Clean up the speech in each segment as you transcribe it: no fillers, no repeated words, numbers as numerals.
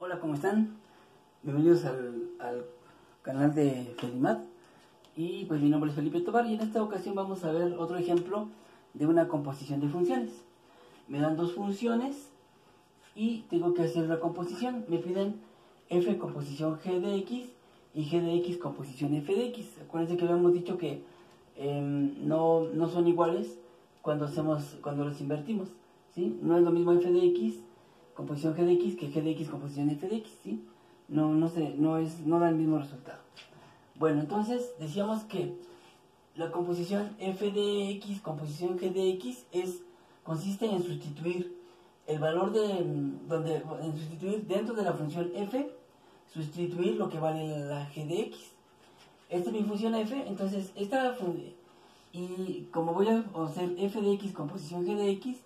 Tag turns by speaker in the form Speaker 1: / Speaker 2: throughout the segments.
Speaker 1: Hola, ¿cómo están? Bienvenidos al canal de Felimat. Y pues mi nombre es Felipe Tobar y en esta ocasión vamos a ver otro ejemplo de una composición de funciones. Me dan dos funciones y tengo que hacer la composición. Me piden f composición g de x y g de x composición f de x. Acuérdense que habíamos dicho que no son iguales cuando los invertimos, ¿sí? No es lo mismo f de x composición g de x que g de x composición f de x, ¿sí? No da el mismo resultado. Bueno, entonces decíamos que la composición f de x composición g de x consiste en sustituir el valor en sustituir dentro de la función f, sustituir lo que vale la g de x. Esta es mi función f, entonces y como voy a hacer f de x composición g de x,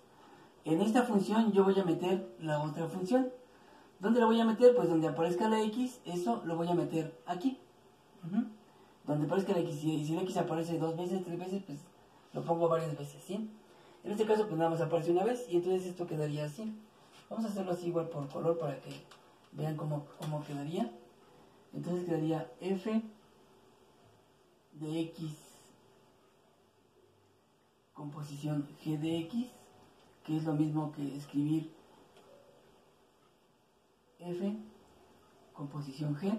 Speaker 1: en esta función yo voy a meter la otra función. ¿Dónde la voy a meter? Pues donde aparezca la x, eso lo voy a meter aquí. Donde aparezca la x, si la x aparece 2 veces, 3 veces, pues lo pongo varias veces, ¿sí? En este caso, pues nada más aparece una vez y entonces esto quedaría así. Vamos a hacerlo así igual por color para que vean cómo quedaría. Entonces quedaría f de x composición g de x, que es lo mismo que escribir f composición g.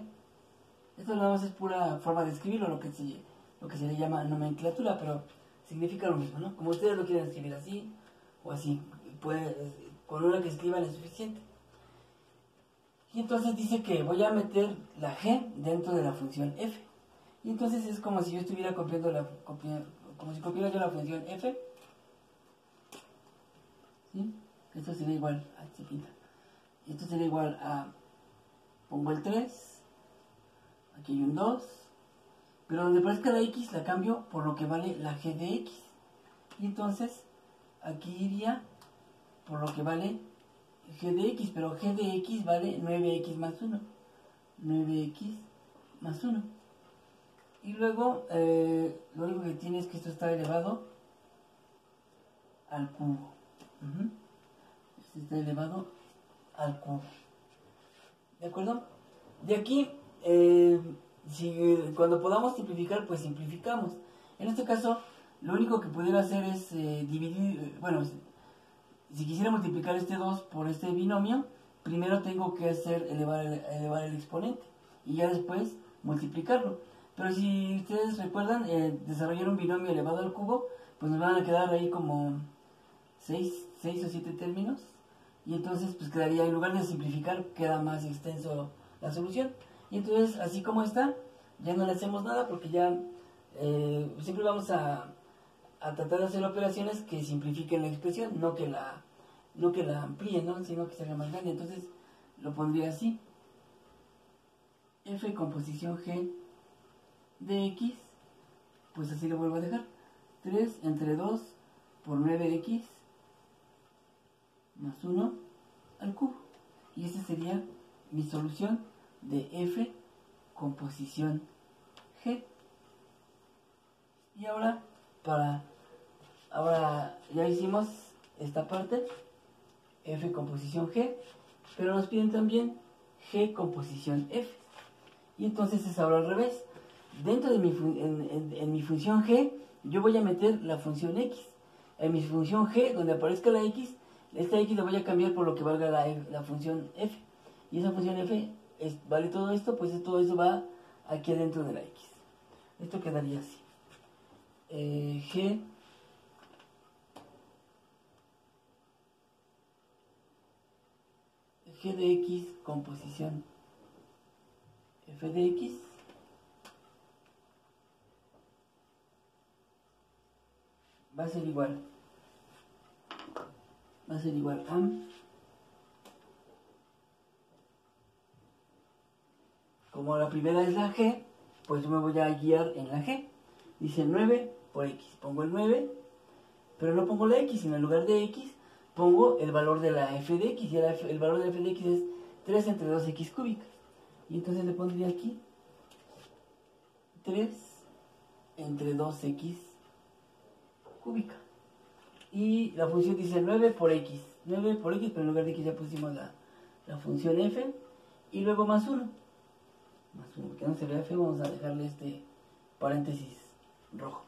Speaker 1: Esto nada más es pura forma de escribirlo, lo que se le llama nomenclatura, pero significa lo mismo, ¿no? Como ustedes lo quieren escribir así o así, con una que escriban es suficiente. Y entonces dice que voy a meter la g dentro de la función f. Y entonces es como si yo estuviera copiando como si copiara yo la función f. ¿Sí? Esto sería igual a esto sería igual a, pongo el 3, aquí hay un 2, pero donde aparezca la x la cambio por lo que vale la g de x. Y entonces aquí iría por lo que vale g de x, pero g de x vale 9x más 1. 9x más 1. Y luego lo único que tiene es que esto está elevado al cubo. Esto está elevado al cubo. ¿De acuerdo? De aquí, cuando podamos simplificar, pues simplificamos. En este caso, lo único que pudiera hacer es dividir, bueno, si quisiera multiplicar este 2 por este binomio, primero tengo que hacer elevar el exponente y ya después multiplicarlo. Pero si ustedes recuerdan, desarrollar un binomio elevado al cubo, pues nos van a quedar ahí como 6 o 7 términos. Y entonces pues quedaría, en lugar de simplificar, queda más extenso la solución. Y entonces, así como está, ya no le hacemos nada porque ya siempre vamos a tratar de hacer operaciones que simplifiquen la expresión, no que la amplíen, ¿no? Sino que se haga más grande. Entonces lo pondría así: f composición g de x, pues así lo vuelvo a dejar: 3 entre 2 por 9x más 1 al cubo. Y esa sería mi solución de f composición g. Y ahora ya hicimos esta parte, f composición g, pero nos piden también g composición f. Y entonces es ahora al revés. Dentro de en mi función g, yo voy a meter la función x. En mi función g, donde aparezca la x, esta x la voy a cambiar por lo que valga la función f. Y esa función f vale todo esto, pues todo eso va aquí adentro de la x. Esto quedaría así: g de x composición f de x va a ser igual a, como la primera es la g, pues yo me voy a guiar en la g. Dice 9 por x, pongo el 9, pero no pongo la x, sino en lugar de x pongo el valor de la f de x, y el valor de la f de x es 3 entre 2x cúbicas. Y entonces le pondría aquí 3 entre 2x cúbica. Y la función dice 9 por x, pero en lugar de x ya pusimos la función f. y luego más 1. Más 1, que no se vea feo, vamos a dejarle este paréntesis rojo.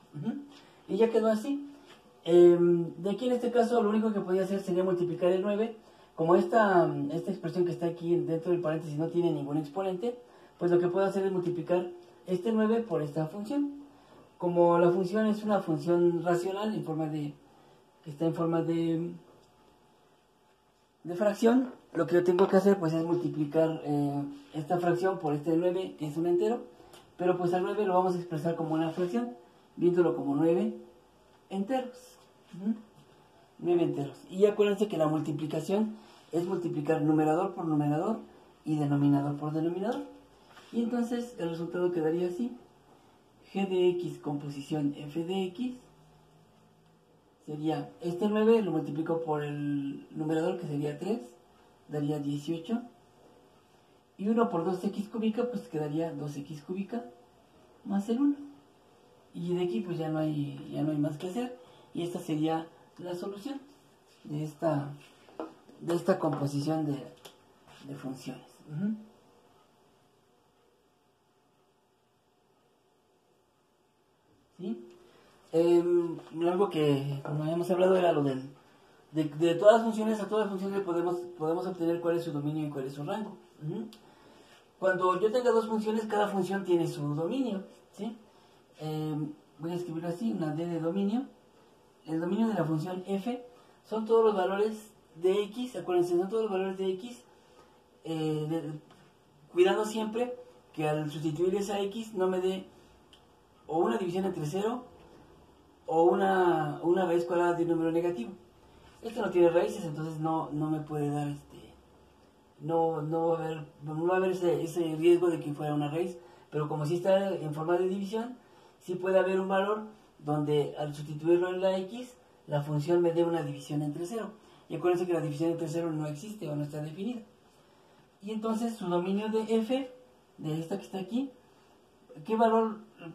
Speaker 1: Y ya quedó así. De aquí en este caso lo único que podía hacer sería multiplicar el 9. Como esta expresión que está aquí dentro del paréntesis no tiene ningún exponente, pues lo que puedo hacer es multiplicar este 9 por esta función. Como la función es una función racional que está en forma de fracción, lo que yo tengo que hacer pues es multiplicar esta fracción por este 9, que es un entero, pero pues al 9 lo vamos a expresar como una fracción, viéndolo como 9 enteros. 9 enteros. Y acuérdense que la multiplicación es multiplicar numerador por numerador y denominador por denominador. Y entonces el resultado quedaría así. G de x composición f de x sería, este 9 lo multiplico por el numerador, que sería 3, daría 18. Y 1 por 2x cúbica, pues quedaría 2x cúbica más el 1. Y de aquí pues ya no hay más que hacer. Y esta sería la solución de esta composición de funciones. ¿Sí? Algo que, como habíamos hablado, era lo de todas las funciones, a todas las funciones podemos obtener cuál es su dominio y cuál es su rango. Cuando yo tenga dos funciones, cada función tiene su dominio. ¿Sí? Voy a escribirlo así, una D de dominio. El dominio de la función f son todos los valores de x, acuérdense, son todos los valores de x, cuidando siempre que al sustituir esa x no me dé o una división entre 0 o una raíz cuadrada de un número negativo. Esto no tiene raíces, entonces no me puede dar no va a haber ese riesgo de que fuera una raíz, pero como si está en forma de división, sí puede haber un valor donde al sustituirlo en la x, la función me dé una división entre 0. Y acuérdense que la división entre 0 no existe o no está definida. Y entonces su dominio de f, de esta que está aquí,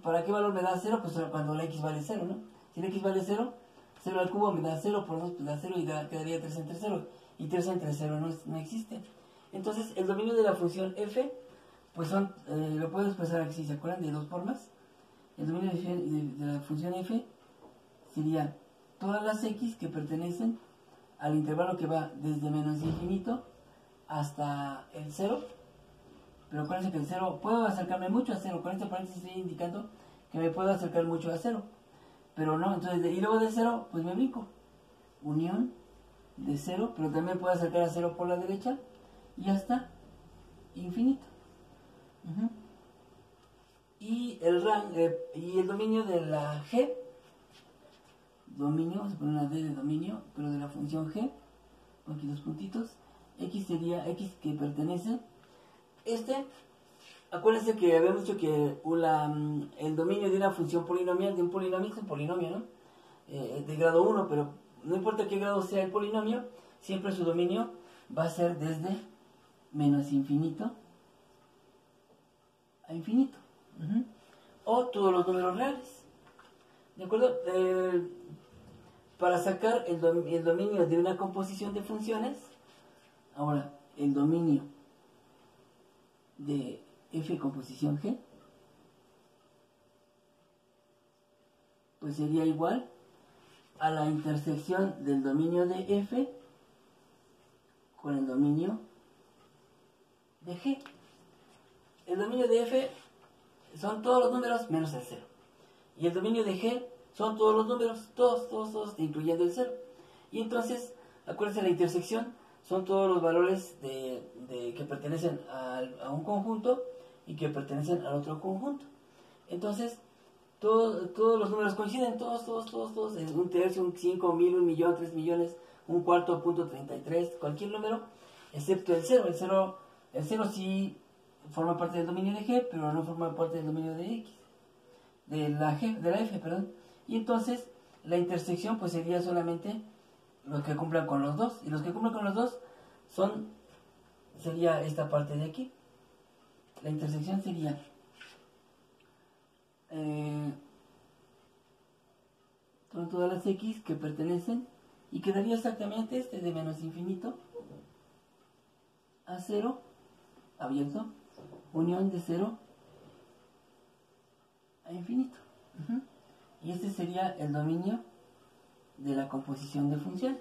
Speaker 1: ¿para qué valor me da 0? Pues cuando la x vale 0, ¿no? Si la x vale 0, 0 al cubo me da 0, por 2 pues da 0 y quedaría 3 entre 0. Y 3 entre 0 no existe. Entonces el dominio de la función f, pues lo puedo expresar aquí, ¿se acuerdan? De dos formas. El dominio de la función f sería todas las x que pertenecen al intervalo que va desde menos infinito hasta el 0. Pero acuérdense que el 0, puedo acercarme mucho a 0. Con este paréntesis estoy indicando que me puedo acercar mucho a 0. Pero no, entonces, y luego de 0, pues me brinco. Unión de 0, pero también puedo acercar a 0 por la derecha y hasta infinito. Y el dominio de la g, vamos a poner una D de dominio, pero de la función g, aquí dos puntitos, x sería x que pertenece, acuérdense que habíamos dicho que el dominio de una función polinomial, de un polinomio, es un polinomio, ¿no? De grado 1, pero no importa qué grado sea el polinomio, siempre su dominio va a ser desde menos infinito a infinito. O todos los números reales. ¿De acuerdo? Para sacar el dominio de una composición de funciones, ahora el dominio de f composición g, pues sería igual a la intersección del dominio de f con el dominio de g. El dominio de f son todos los números menos el 0. Y el dominio de g son todos los números, todos, incluyendo el 0. Y entonces, acuérdense, la intersección son todos los valores que pertenecen a un conjunto y que pertenecen al otro conjunto. Entonces, todos los números coinciden, todos, un tercio, un 5, 1000, 1 millón, 3 millones, un cuarto, punto 33, cualquier número, excepto el 0. El 0 sí forma parte del dominio de g, pero no forma parte del dominio de x, de la f, perdón. Y entonces la intersección pues sería solamente los que cumplan con los dos, y los que cumplan con los dos sería esta parte de aquí. La intersección sería son todas las x que pertenecen, y quedaría exactamente de menos infinito a 0 abierto, unión de 0 a infinito. Y este sería el dominio de la composición de funciones.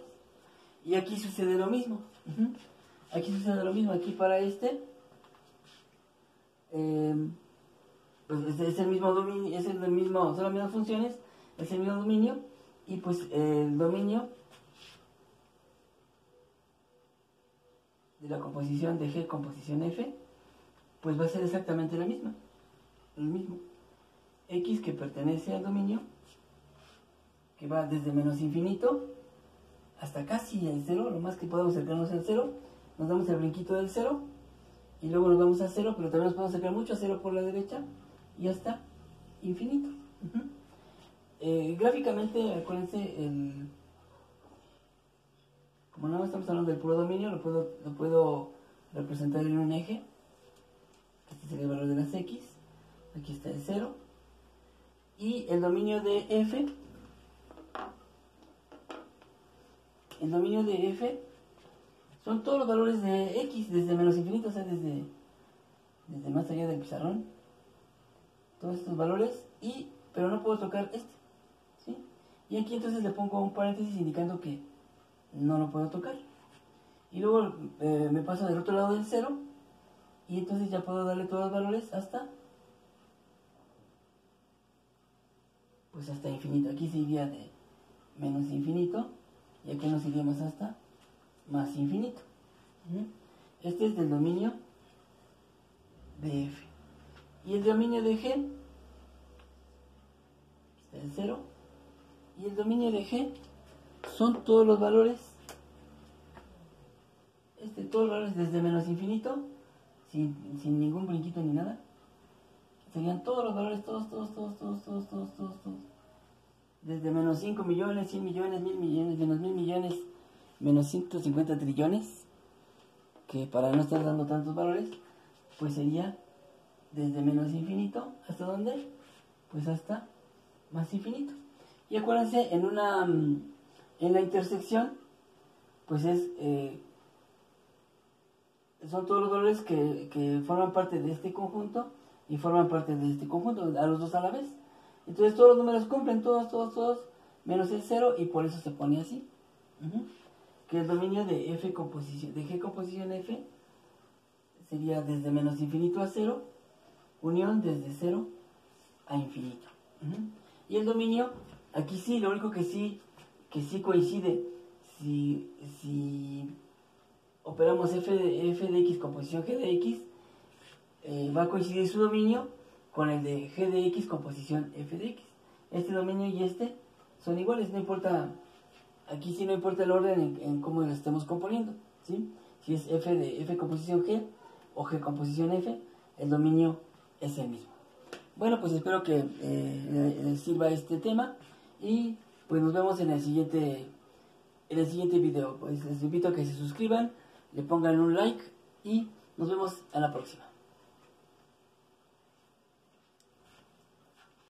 Speaker 1: Y aquí sucede lo mismo. Aquí sucede lo mismo. Aquí para este, pues es el mismo dominio, son las mismas funciones, es el mismo dominio, y pues el dominio de la composición de G composición F, pues va a ser exactamente el mismo. X que pertenece al dominio, que va desde menos infinito hasta casi el 0, lo más que podamos acercarnos al 0, nos damos el brinquito del 0, y luego nos vamos a 0, pero también nos podemos acercar mucho a 0 por la derecha, y hasta infinito. Gráficamente, acuérdense, como no estamos hablando del puro dominio, lo puedo representar en un eje. Este sería el valor de las x, aquí está el 0, y el dominio de f, son todos los valores de x desde menos infinito, o sea, desde más allá del pizarrón, todos estos valores, pero no puedo tocar este, ¿sí? Y aquí entonces le pongo un paréntesis indicando que no lo puedo tocar, y luego me paso del otro lado del 0, y entonces ya puedo darle todos los valores hasta infinito. Aquí se iría de menos infinito, y aquí nos iríamos hasta más infinito. Este es del dominio de F. Y el dominio de G, está el 0, y el dominio de G son todos los valores, todos los valores desde menos infinito, sin ningún brinquito ni nada. Serían todos los valores, todos. Desde menos 5 millones, 100 millones, 1000 millones, menos 1000 millones, menos 150 trillones, que para no estar dando tantos valores, pues sería desde menos infinito, ¿hasta dónde? Pues hasta más infinito. Y acuérdense, en la intersección, pues son todos los valores que forman parte de este conjunto y forman parte de este conjunto, a los dos a la vez. Entonces todos los números cumplen, todos, menos el 0, y por eso se pone así. Que el dominio de G composición F sería desde menos infinito a 0, unión desde 0 a infinito. Y el dominio, aquí sí, lo único que sí coincide, si operamos f de x composición G de x, va a coincidir su dominio con el de G de x composición F de x. Este dominio y este son iguales, no importa, aquí sí no importa el orden en cómo lo estemos componiendo, ¿sí? Si es F composición G o G composición F, el dominio es el mismo. Bueno, pues espero que les sirva este tema, y pues nos vemos en el siguiente video. Pues les invito a que se suscriban, le pongan un like, y nos vemos a la próxima.